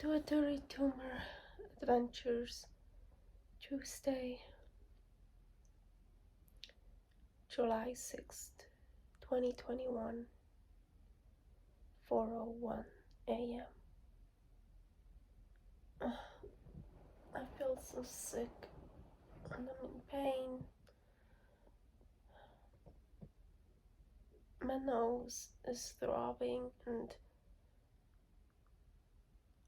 Pituitary Tumor Adventures, Tuesday, July 6th, 2021, 4:01 a.m. I feel so sick and I'm in pain. My nose is throbbing and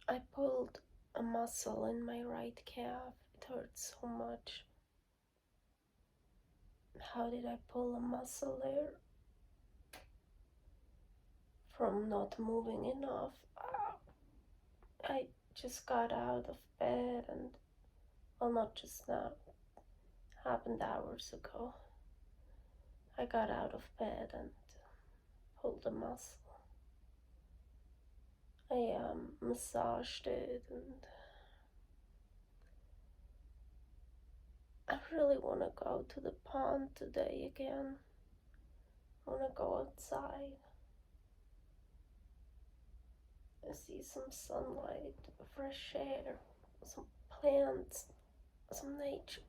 I pulled a muscle in my right calf. It hurts so much. How did I pull a muscle there? From not moving enough. I just got out of bed and, well, not just now, happened hours ago. I got out of bed and pulled a muscle. I massaged it and I really want to go to the pond today again. I want to go outside. I see some sunlight, fresh air, some plants, some nature.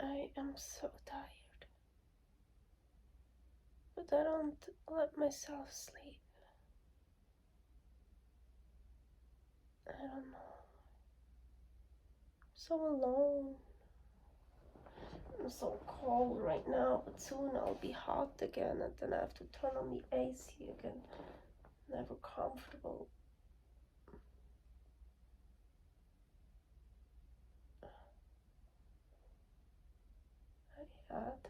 I am so tired, but I don't let myself sleep. I don't know. I'm so alone. I'm so cold right now, but soon I'll be hot again and then I have to turn on the AC again. Never comfortable. I had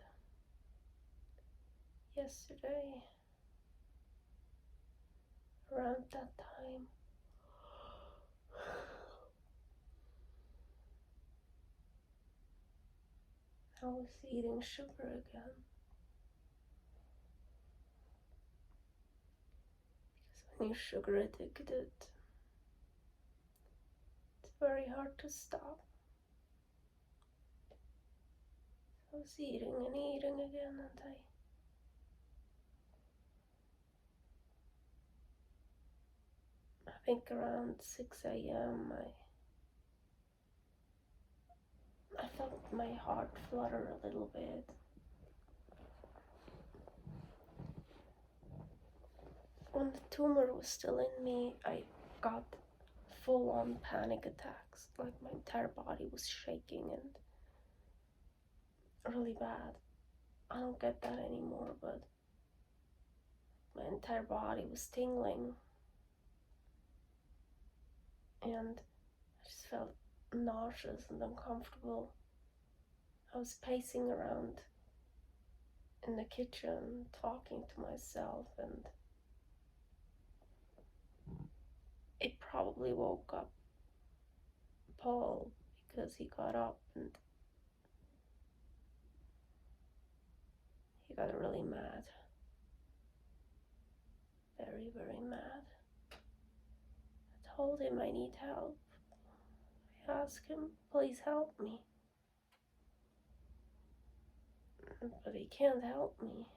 yesterday, around that time, I was eating sugar again. Because when you're sugar addicted, it's very hard to stop. I was eating and eating again, and I think around 6 a.m. I felt my heart flutter a little bit. When the tumor was still in me, I got full-on panic attacks. Like my entire body was shaking and really bad. I don't get that anymore, but my entire body was tingling. And I just felt nauseous and uncomfortable. I was pacing around in the kitchen, talking to myself, and it probably woke up Paul because he got up and he got really mad. Very, very mad. I told him I need help. I asked him, please help me. But he can't help me.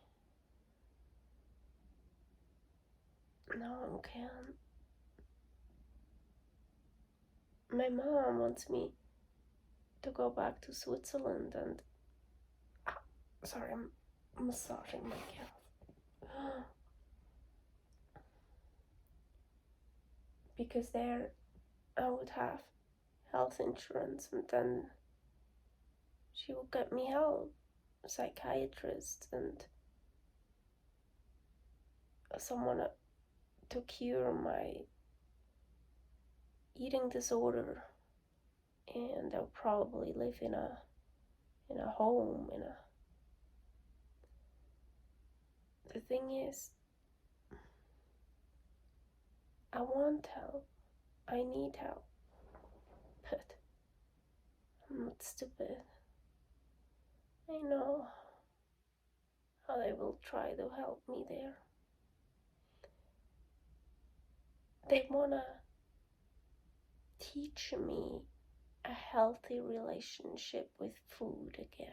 No one can. My mom wants me to go back to Switzerland and... sorry, I'm massaging my calf. Because there I would have health insurance and then she would get me help, a psychiatrist and someone to cure my eating disorder, and I'll probably live in a home, the thing is, I want help, I need help, but I'm not stupid. I know how they will try to help me there. They wanna teach me a healthy relationship with food again.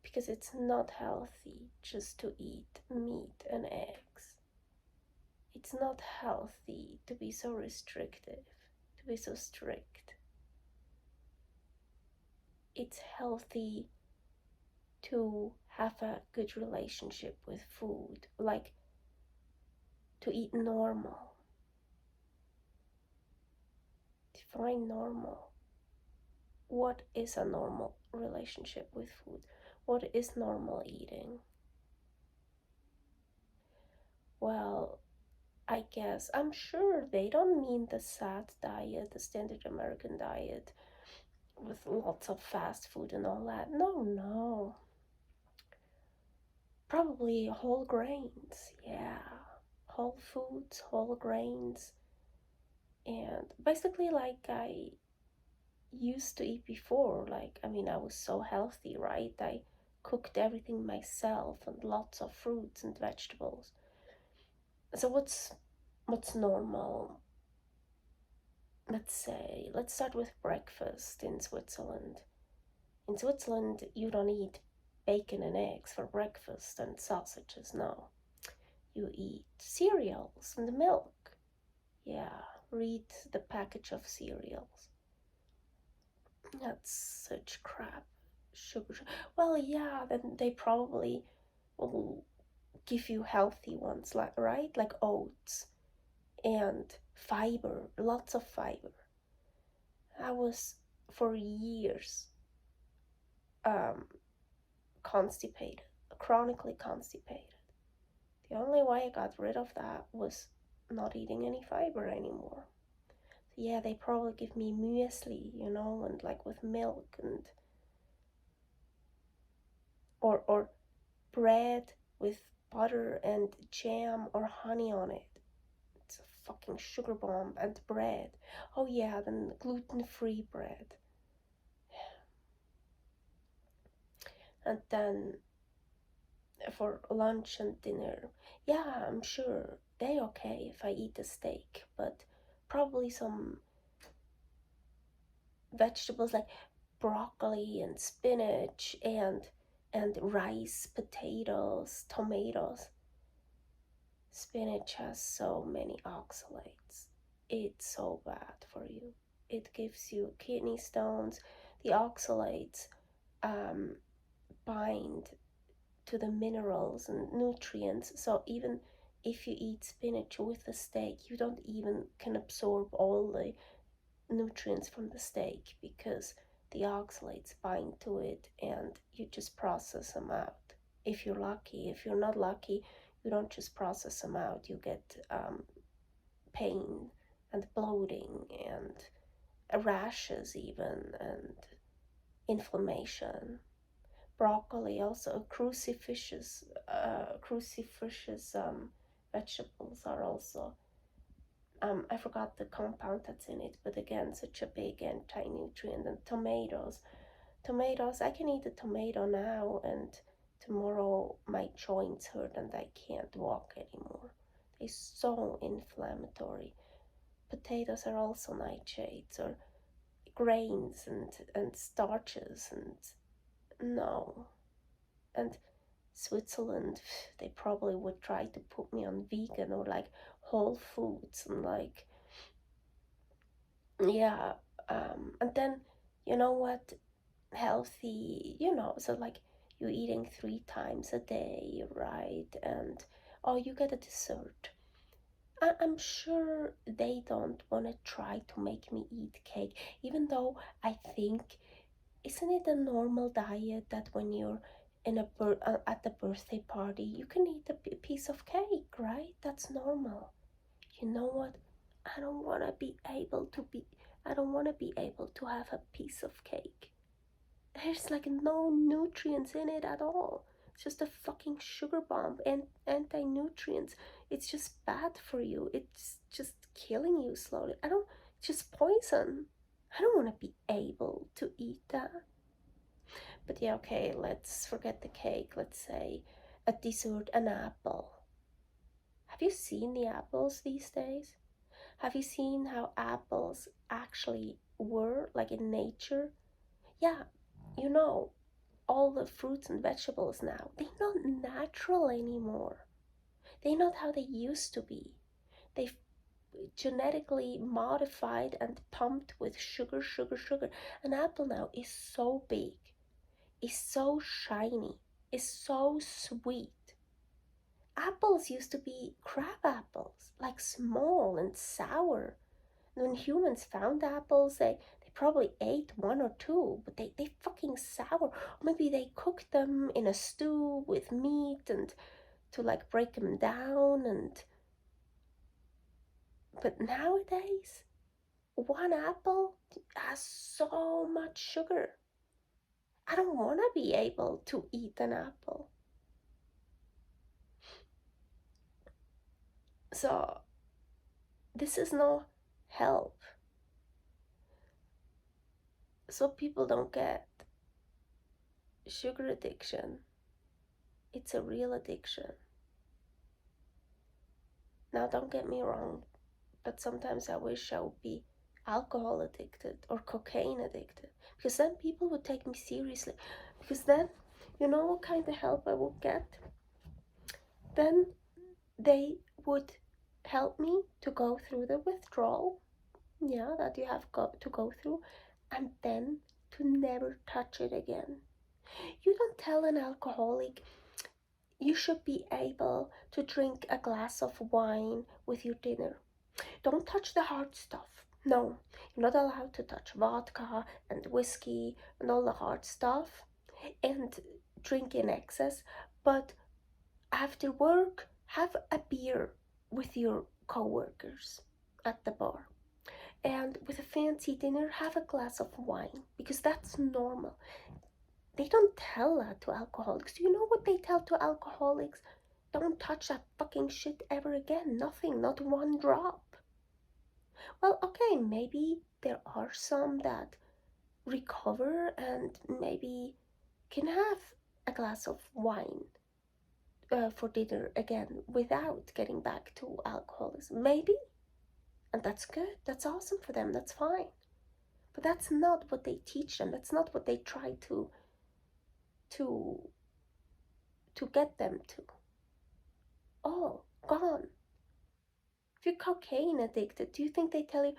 Because it's not healthy just to eat meat and eggs. It's not healthy to be so restrictive, to be so strict. It's healthy to have a good relationship with food, like to eat normal. Define normal. What is a normal relationship with food? What is normal eating? Well, I guess, I'm sure they don't mean the SAT diet, the standard American diet, with lots of fast food and all that. No. Probably whole grains, yeah. Whole foods, whole grains. And basically, like I used to eat before, I was so healthy, right? I cooked everything myself and lots of fruits and vegetables. So what's normal? Let's start with breakfast in Switzerland. In Switzerland, you don't eat bacon and eggs for breakfast and sausages, no. You eat cereals and milk. Yeah, read the package of cereals. That's such crap. Sugar. Well, yeah, then they probably will give you healthy ones, like, right? Like oats and fiber, lots of fiber. I was for years constipated, chronically constipated. The only way I got rid of that was not eating any fiber anymore. So yeah, they probably give me muesli, and like with milk and or bread with butter and jam or honey on it. It's a fucking sugar bomb. And bread. Oh yeah, then gluten-free bread. And then for lunch and dinner, yeah, I'm sure they okay if I eat a steak, but probably some vegetables like broccoli and spinach and rice, potatoes, tomatoes. Spinach has so many oxalates. It's so bad for you. It gives you kidney stones. The oxalates bind to the minerals and nutrients. So even if you eat spinach with a steak, you don't even can absorb all the nutrients from the steak because the oxalates bind to it and you just process them out. If you're lucky. If you're not lucky, you don't just process them out. You get pain and bloating and rashes even and inflammation. Broccoli also, crucifixous vegetables are also, I forgot the compound that's in it, but again, such a big anti-nutrient. And tomatoes, I can eat a tomato now and tomorrow my joints hurt and I can't walk anymore. They're so inflammatory. Potatoes are also nightshades or grains and starches and no. And Switzerland, they probably would try to put me on vegan or like whole foods and like, yeah. And then, you know what? Healthy, so like you're eating 3 times a day, right? And oh, you get a dessert. I'm sure they don't want to try to make me eat cake, even though I think, isn't it a normal diet that when you're at the birthday party, you can eat a piece of cake, right? That's normal. You know what? I don't want to be able to be. I don't want to be able to have a piece of cake. There's like no nutrients in it at all. It's just a fucking sugar bomb and anti-nutrients. It's just bad for you. It's just killing you slowly. It's just poison. I don't want to be able to eat that. But yeah, okay, let's forget the cake. Let's say a dessert, an apple. Have you seen the apples these days? Have you seen how apples actually were, like in nature. Yeah, you know, all the fruits and vegetables now, they're not natural anymore. They're not how they used to be. They've genetically modified and pumped with sugar, sugar, sugar. An apple now is so big, is so shiny, is so sweet. Apples used to be crab apples, like small and sour. When humans found apples, they probably ate one or two, but they fucking sour. Or maybe they cooked them in a stew with meat and to like break them down. And but nowadays, one apple has so much sugar. I don't want to be able to eat an apple. So this is no help. So people don't get sugar addiction. It's a real addiction. Now, don't get me wrong, but sometimes I wish I would be alcohol addicted or cocaine addicted, because then people would take me seriously. Because then, you know what kind of help I would get? Then they would help me to go through the withdrawal, yeah, that you have got to go through, and then to never touch it again. You don't tell an alcoholic, you should be able to drink a glass of wine with your dinner. Don't touch the hard stuff. No, you're not allowed to touch vodka and whiskey and all the hard stuff and drink in excess. But after work, have a beer with your coworkers at the bar. And with a fancy dinner, have a glass of wine, because that's normal. They don't tell that to alcoholics. Do you know what they tell to alcoholics? Don't touch that fucking shit ever again. Nothing, not one drop. Well, okay, maybe there are some that recover and maybe can have a glass of wine for dinner again without getting back to alcoholism. Maybe, and that's good. That's awesome for them. That's fine. But that's not what they teach them. That's not what they try to to get them to. Oh, gone. If you're cocaine addicted, do you think they tell you,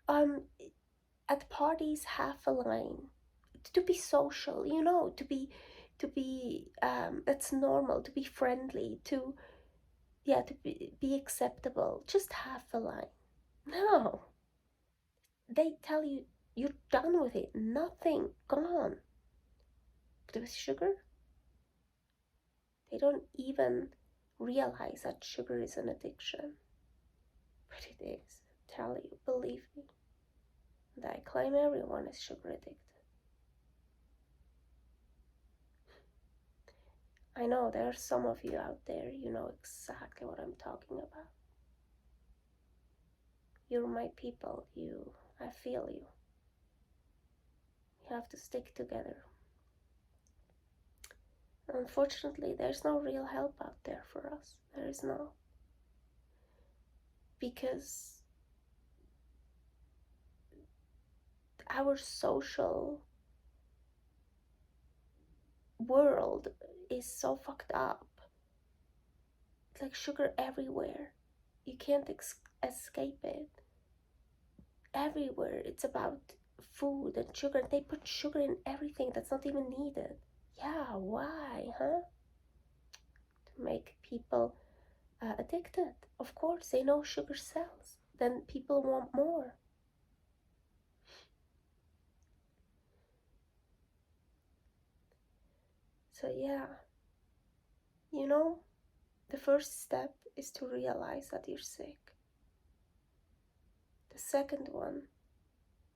um, at parties, half a line? To be social, you know, that's normal, to be friendly, to, yeah, to be acceptable. Just half a line. No. They tell you you're done with it. Nothing. Gone. But with sugar, they don't even realize that sugar is an addiction. But it is. Tell you, believe me. And I claim everyone is sugar addicted. I know there are some of you out there, you know exactly what I'm talking about. You're my people. I feel you. We have to stick together. Unfortunately, there's no real help out there for us. There is no. Because our social world is so fucked up. It's like sugar everywhere. You can't escape it. Everywhere it's about food and sugar. They put sugar in everything that's not even needed. Yeah, why, huh? To make people addicted. Of course, they know sugar sells. Then people want more. So yeah, you know, the first step is to realize that you're sick. The second one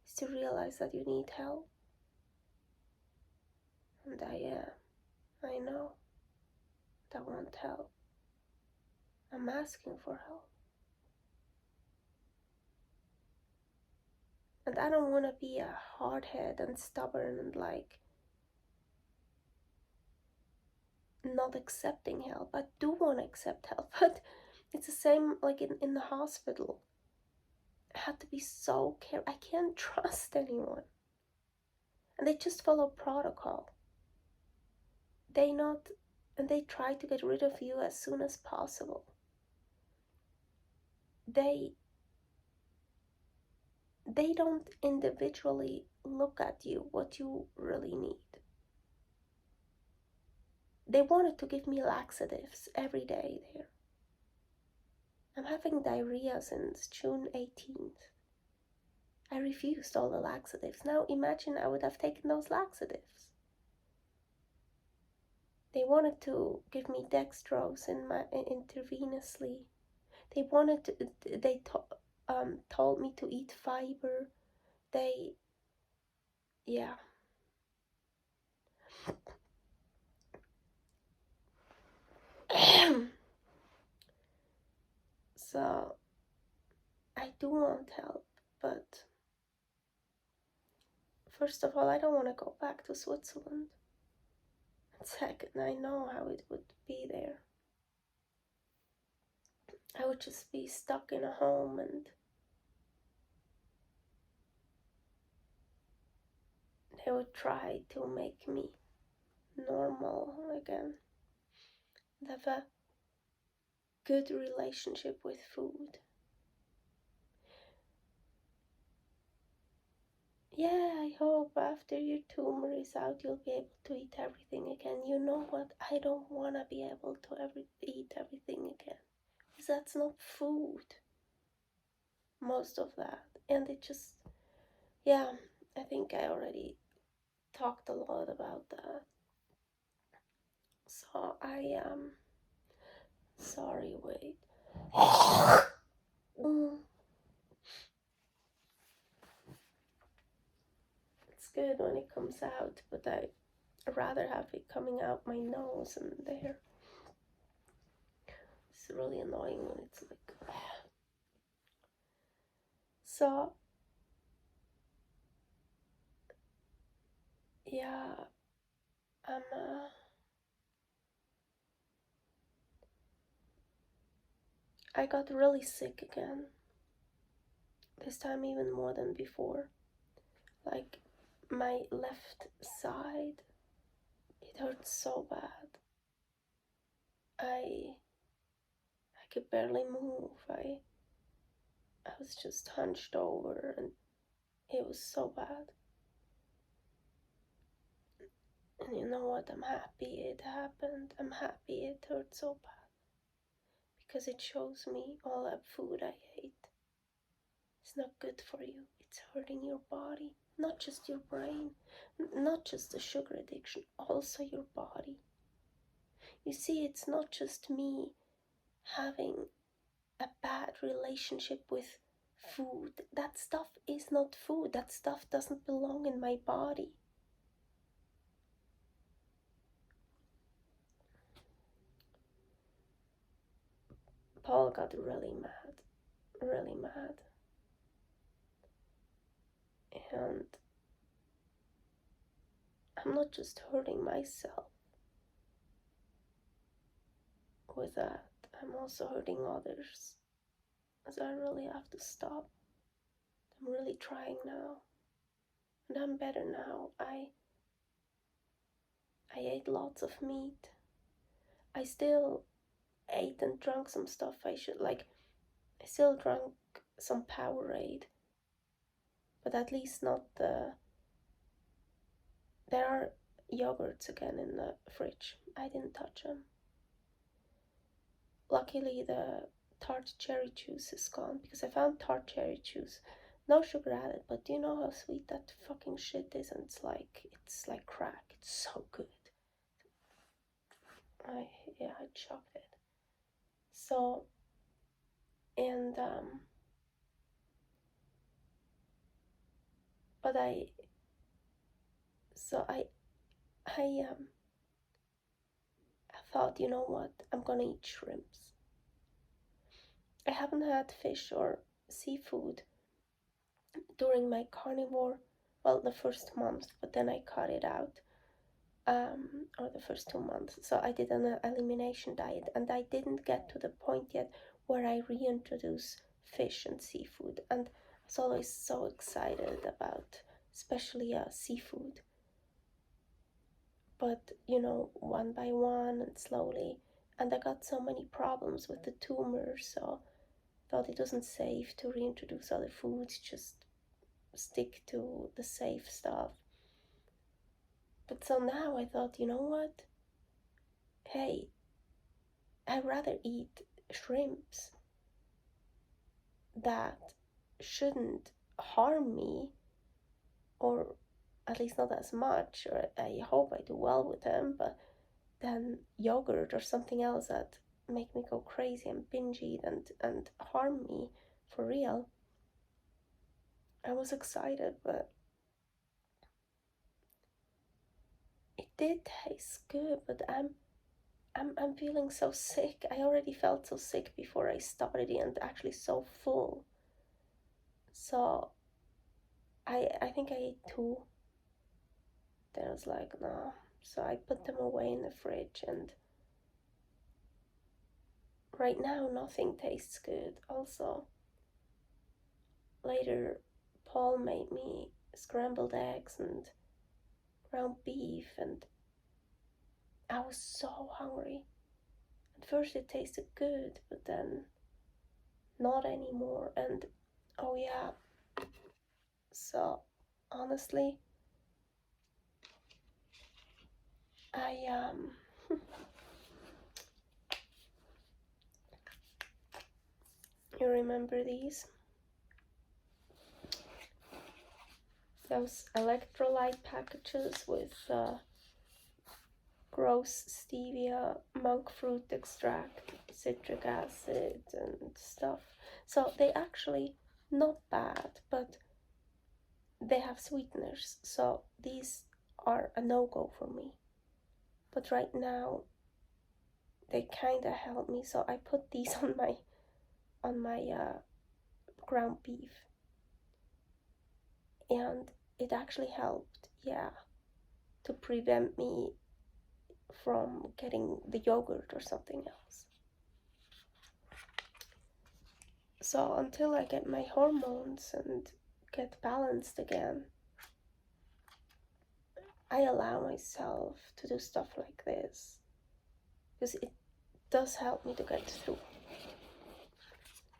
is to realize that you need help. And I am. I know that I want help. I'm asking for help. And I don't want to be a hardhead and stubborn and like not accepting help. I do want to accept help, but it's the same like in the hospital. I had to be so careful. I can't trust anyone. And they just follow protocol. And they try to get rid of you as soon as possible. They don't individually look at you what you really need. They wanted to give me laxatives every day there. I'm having diarrhea since June 18th. I refused all the laxatives. Now imagine I would have taken those laxatives. They wanted to give me dextrose intravenously. They told me to eat fiber. Yeah. So, I do want help, but first of all, I don't want to go back to Switzerland. And second, I know how it would be there. I would just be stuck in a home, and they would try to make me normal again and have a good relationship with food. Yeah, I hope after your tumor is out, you'll be able to eat everything again. You know what? I don't want to be able to eat everything again. Because that's not food. Most of that. And it just, yeah, I think I already talked a lot about that. So sorry, wait. It's good when it comes out, but I'd rather have it coming out my nose and there. It's really annoying when it's like. So, yeah, I got really sick again. This time even more than before. Like, my left side, it hurts so bad. I could barely move. I was just hunched over, and it was so bad. And you know what? I'm happy it happened. I'm happy it hurt so bad. Because it shows me all that food I ate. It's not good for you. It's hurting your body. Not just your brain. Not just the sugar addiction. Also your body. You see, it's not just me having a bad relationship with food. That stuff is not food. That stuff doesn't belong in my body. Paul got really mad. Really mad. And I'm not just hurting myself with that. I'm also hurting others. So I really have to stop. I'm really trying now. And I'm better now. I ate lots of meat. I still ate and drank some stuff I still drank some Powerade. But at least not there are yogurts again in the fridge. I didn't touch them. Luckily the tart cherry juice is gone, because I found tart cherry juice. No sugar added, but do you know how sweet that fucking shit is? And it's like crack. It's so good. I chugged it. So, and but I thought, you know what? I'm gonna eat shrimps. I haven't had fish or seafood during my carnivore, well, the first month, but then I cut it out, or the first 2 months. So I did an elimination diet, and I didn't get to the point yet where I reintroduce fish and seafood. And was always so excited about, especially seafood. But one by one and slowly, and I got so many problems with the tumor, so I thought it wasn't safe to reintroduce other foods, just stick to the safe stuff. But so now I thought, you know what? Hey, I'd rather eat shrimps that shouldn't harm me, or at least not as much, or I hope I do well with them, but than yogurt or something else that make me go crazy and binge eat and harm me for real. I was excited, but it did taste good, but I'm feeling so sick. I already felt so sick before I started and actually so full. So I think I ate two. Then I was like, no. So I put them away in the fridge, and right now nothing tastes good. Also, later Paul made me scrambled eggs and ground beef, and I was so hungry. At first it tasted good, but then not anymore. And oh yeah, so honestly, I you remember those electrolyte packages with gross stevia, monk fruit extract, citric acid, and stuff. So they actually not bad, but they have sweeteners. So these are a no-go for me. But right now they kind of help me. So I put these on my ground beef, and it actually helped. Yeah, to prevent me from getting the yogurt or something else. So until I get my hormones and get balanced again, I allow myself to do stuff like this because it does help me to get through.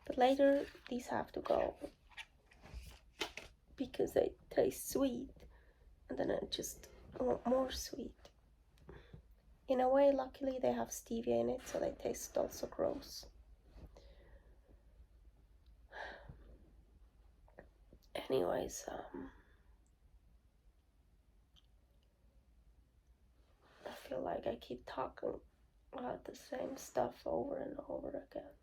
But later these have to go because they taste sweet, and then I just want more sweet. In a way, luckily they have stevia in it, so they taste also gross. Anyways, I feel like I keep talking about the same stuff over and over again.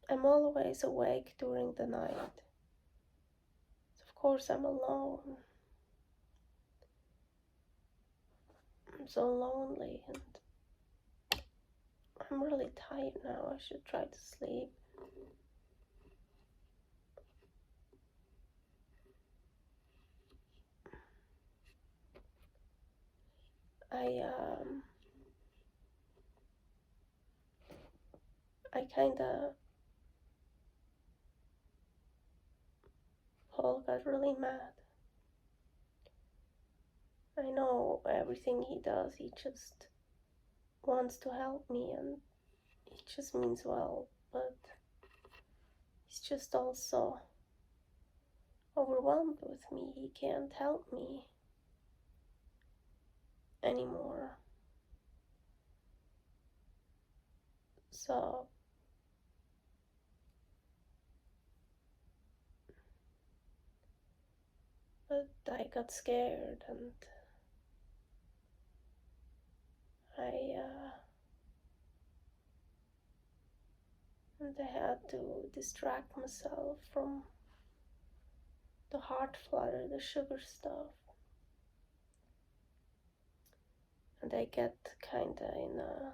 I'm always awake during the night. Of course, I'm alone. I'm so lonely, and I'm really tired now. I should try to sleep. I kinda, Paul got really mad. I know everything he does, he just wants to help me, and it just means well, but he's just also overwhelmed with me. He can't help me anymore. So but I got scared, and I had to distract myself from the heart flutter, the sugar stuff. And I get kinda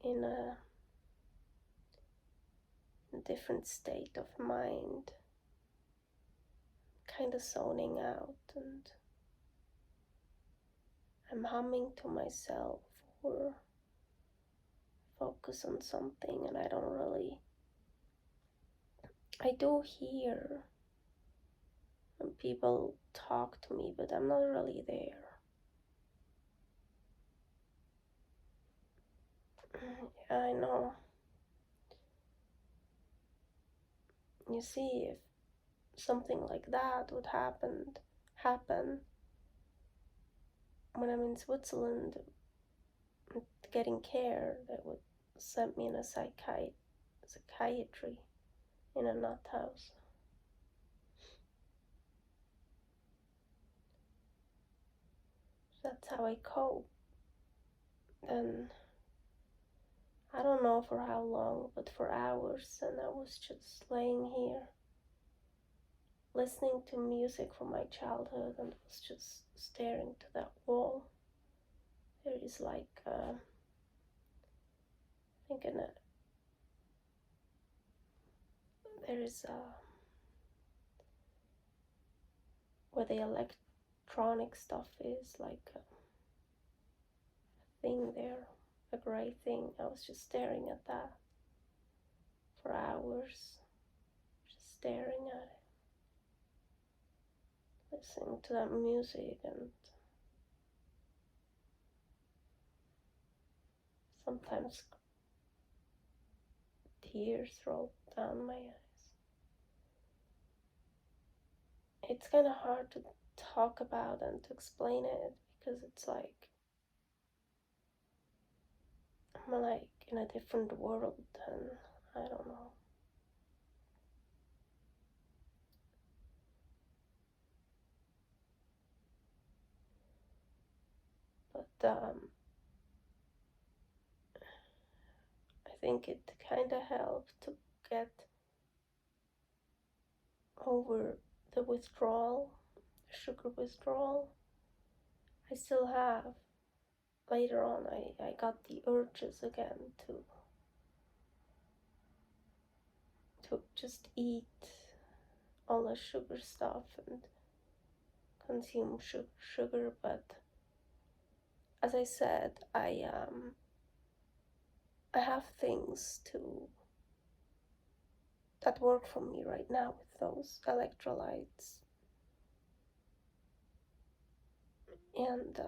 in a different state of mind, kinda zoning out, and I'm humming to myself for focus on something, and I do hear when people talk to me, but I'm not really there. I know. You see, if something like that would happen when I'm in Switzerland getting care, they would send me in a psychiatry in a nut house. That's how I cope. And I don't know for how long, but for hours, and I was just laying here listening to music from my childhood and was just staring to that wall. There is like I think there is where the electronic stuff is, like a thing there, a gray thing. I was just staring at that for hours, just staring at it, listening to that music, and sometimes tears roll down my eyes. It's kind of hard to talk about and to explain it because it's like I'm like in a different world, and I don't know. But I think it kind of helped to get over the withdrawal, the sugar withdrawal. I still have. Later on, I got the urges again to just eat all the sugar stuff and consume sugar, but as I said, I have things that work for me right now with those electrolytes, and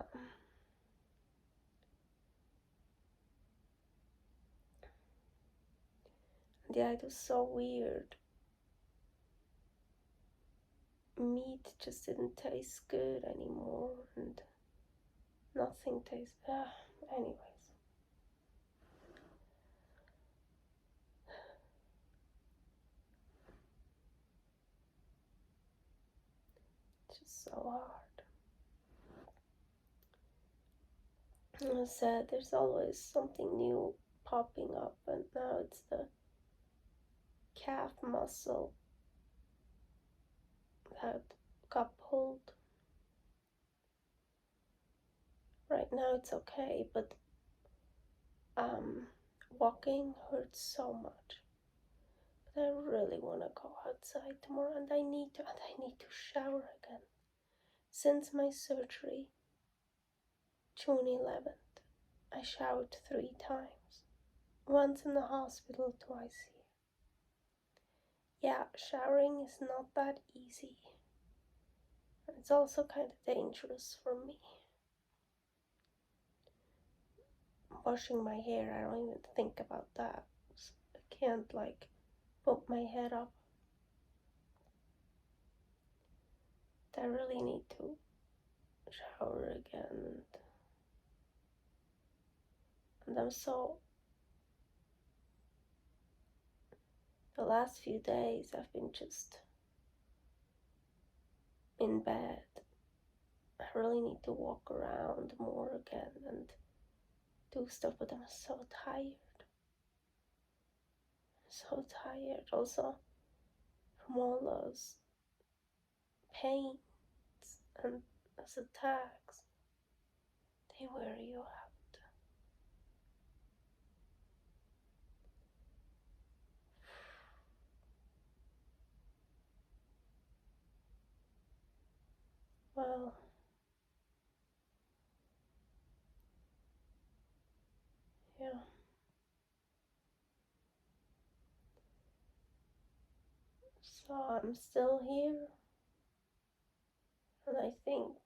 yeah, it was so weird. Meat just didn't taste good anymore, and nothing tastes. Anyways. It's just so hard. As I said, there's always something new popping up, and now it's the calf muscle that got pulled. Right now it's okay, but walking hurts so much. But I really want to go outside tomorrow, and I need to shower again. Since my surgery, June 11th, I showered 3 times. Once in the hospital, twice here. Yeah, showering is not that easy. It's also kind of dangerous for me. Washing my hair, I don't even think about that. I can't like put my head up. I really need to shower again. And I'm so... The last few days I've been just in bed. I really need to walk around more again and do stuff, but I'm so tired. So tired also from all those pains and those attacks. They wear you out. Well, yeah. So I'm still here, and I think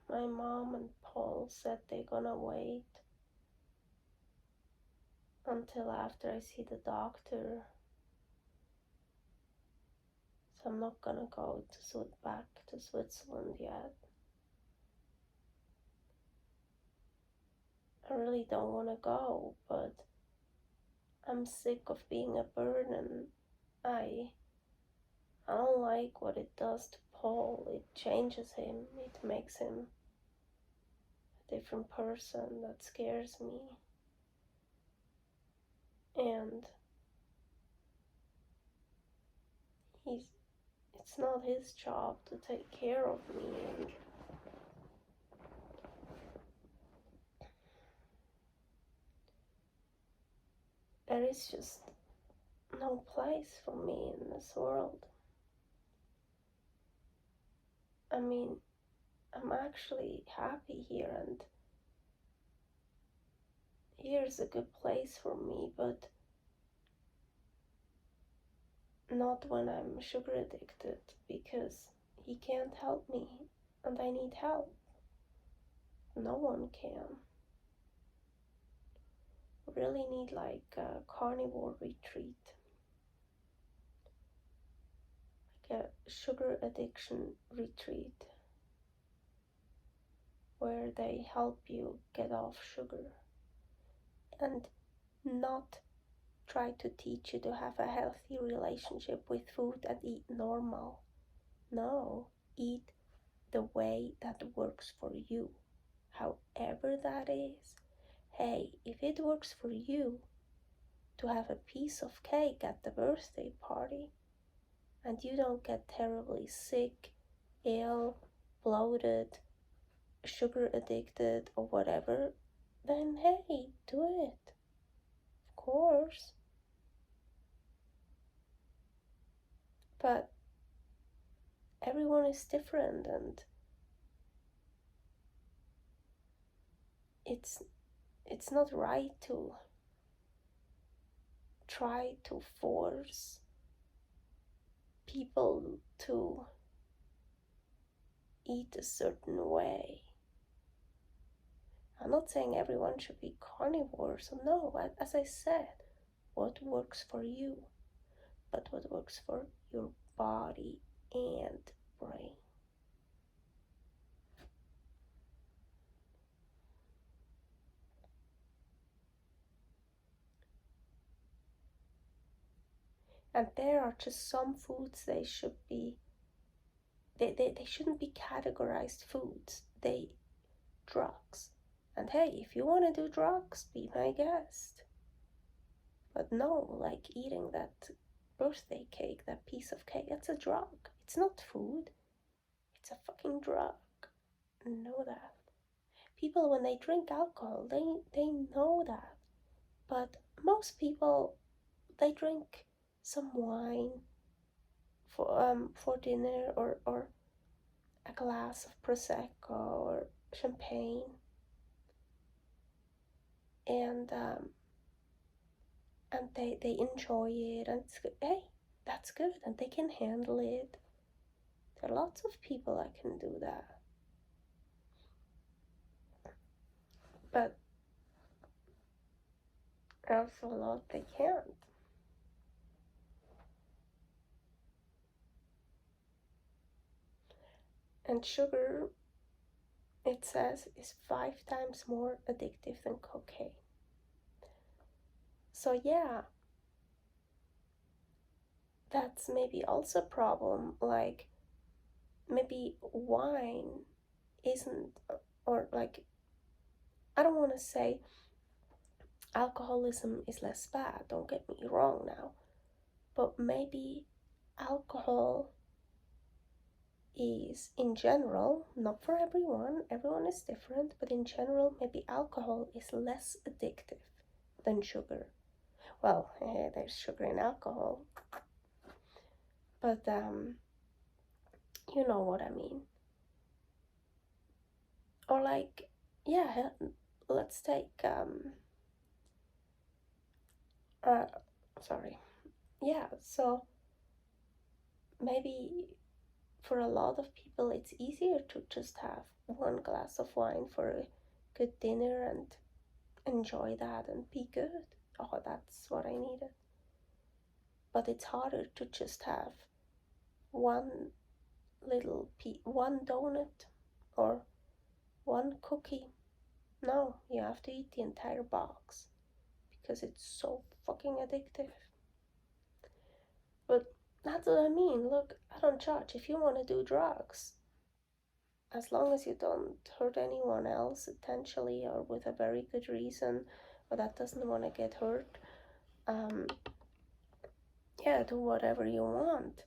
my mom and Paul said they're gonna wait until after I see the doctor. So I'm not gonna go back to Switzerland yet. I really don't want to go, but I'm sick of being a burden. I don't like what it does to Paul. It changes him. It makes him a different person. That scares me. And it's not his job to take care of me. And there is just no place for me in this world. I mean, I'm actually happy here, and here's a good place for me, but not when I'm sugar addicted, because he can't help me and I need help. No one can. Really need like a carnivore retreat, like a sugar addiction retreat where they help you get off sugar and not try to teach you to have a healthy relationship with food and eat normal. No, eat the way that works for you, however that is. Hey, if it works for you to have a piece of cake at the birthday party and you don't get terribly sick, ill, bloated, sugar addicted, or whatever, then hey, do it. Of course. But everyone is different, and it's not right to try to force people to eat a certain way. I'm not saying everyone should be carnivores, so no, as I said, what works for you, but what works for your body and brain. And there are just some foods they shouldn't be categorized foods. They drugs. And hey, if you want to do drugs, be my guest. But no, like eating that birthday cake, that piece of cake, that's a drug. It's not food. It's a fucking drug. Know that. People, when they drink alcohol, they know that. But most people, they drink some wine for dinner, or a glass of prosecco or champagne, and they enjoy it, and it's good. Hey, that's good, and they can handle it. There are lots of people that can do that, but also a lot they can't. And sugar, it says, is 5 times more addictive than cocaine. So yeah, that's maybe also a problem. Like, maybe wine isn't, or like, I don't want to say alcoholism is less bad, don't get me wrong now, but maybe alcohol is, in general, not for everyone is different, but in general, maybe alcohol is less addictive than sugar. Well, there's sugar in alcohol, but you know what I mean. Or like, yeah, let's take sorry, yeah, so maybe for a lot of people it's easier to just have one glass of wine for a good dinner and enjoy that and be good. Oh, that's what I needed. But it's harder to just have one one donut or one cookie. No, you have to eat the entire box because it's so fucking addictive. But that's what I mean. Look, I don't judge. If you want to do drugs, as long as you don't hurt anyone else intentionally or with a very good reason, or that doesn't want to get hurt, yeah, do whatever you want.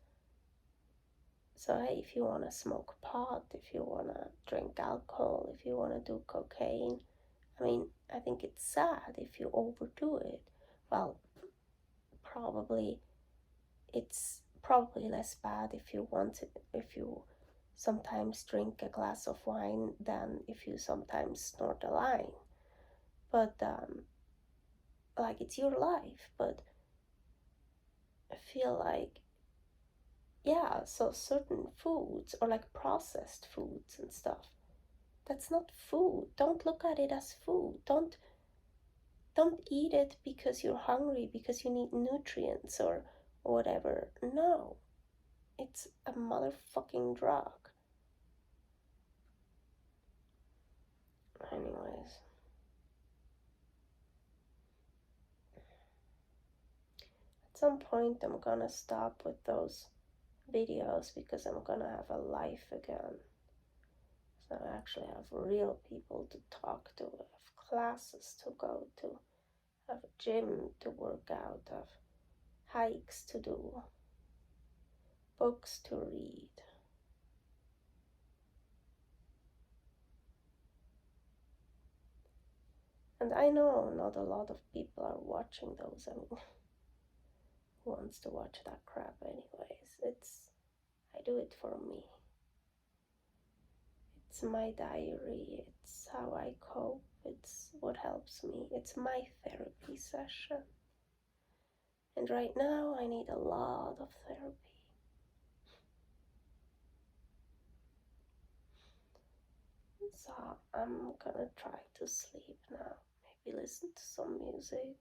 So, hey, if you want to smoke pot, if you want to drink alcohol, if you want to do cocaine, I mean, I think it's sad if you overdo it. Well, probably it's probably less bad if you want to, if you sometimes drink a glass of wine than if you sometimes snort a line. But like, it's your life. But I feel like, yeah, so certain foods or like processed foods and stuff, that's not food. Don't look at it as food. Don't eat it because you're hungry, because you need nutrients or whatever. No, it's a motherfucking drug. Anyways, at some point I'm gonna stop with those videos because I'm gonna have a life again. So I actually have real people to talk to, have classes to go to, have a gym to work out, have hikes to do, books to read. And I know not a lot of people are watching those. I mean, who wants to watch that crap anyways? I do it for me. It's my diary, it's how I cope, it's what helps me, it's my therapy session. And right now I need a lot of therapy. So I'm gonna try to sleep now. Maybe listen to some music.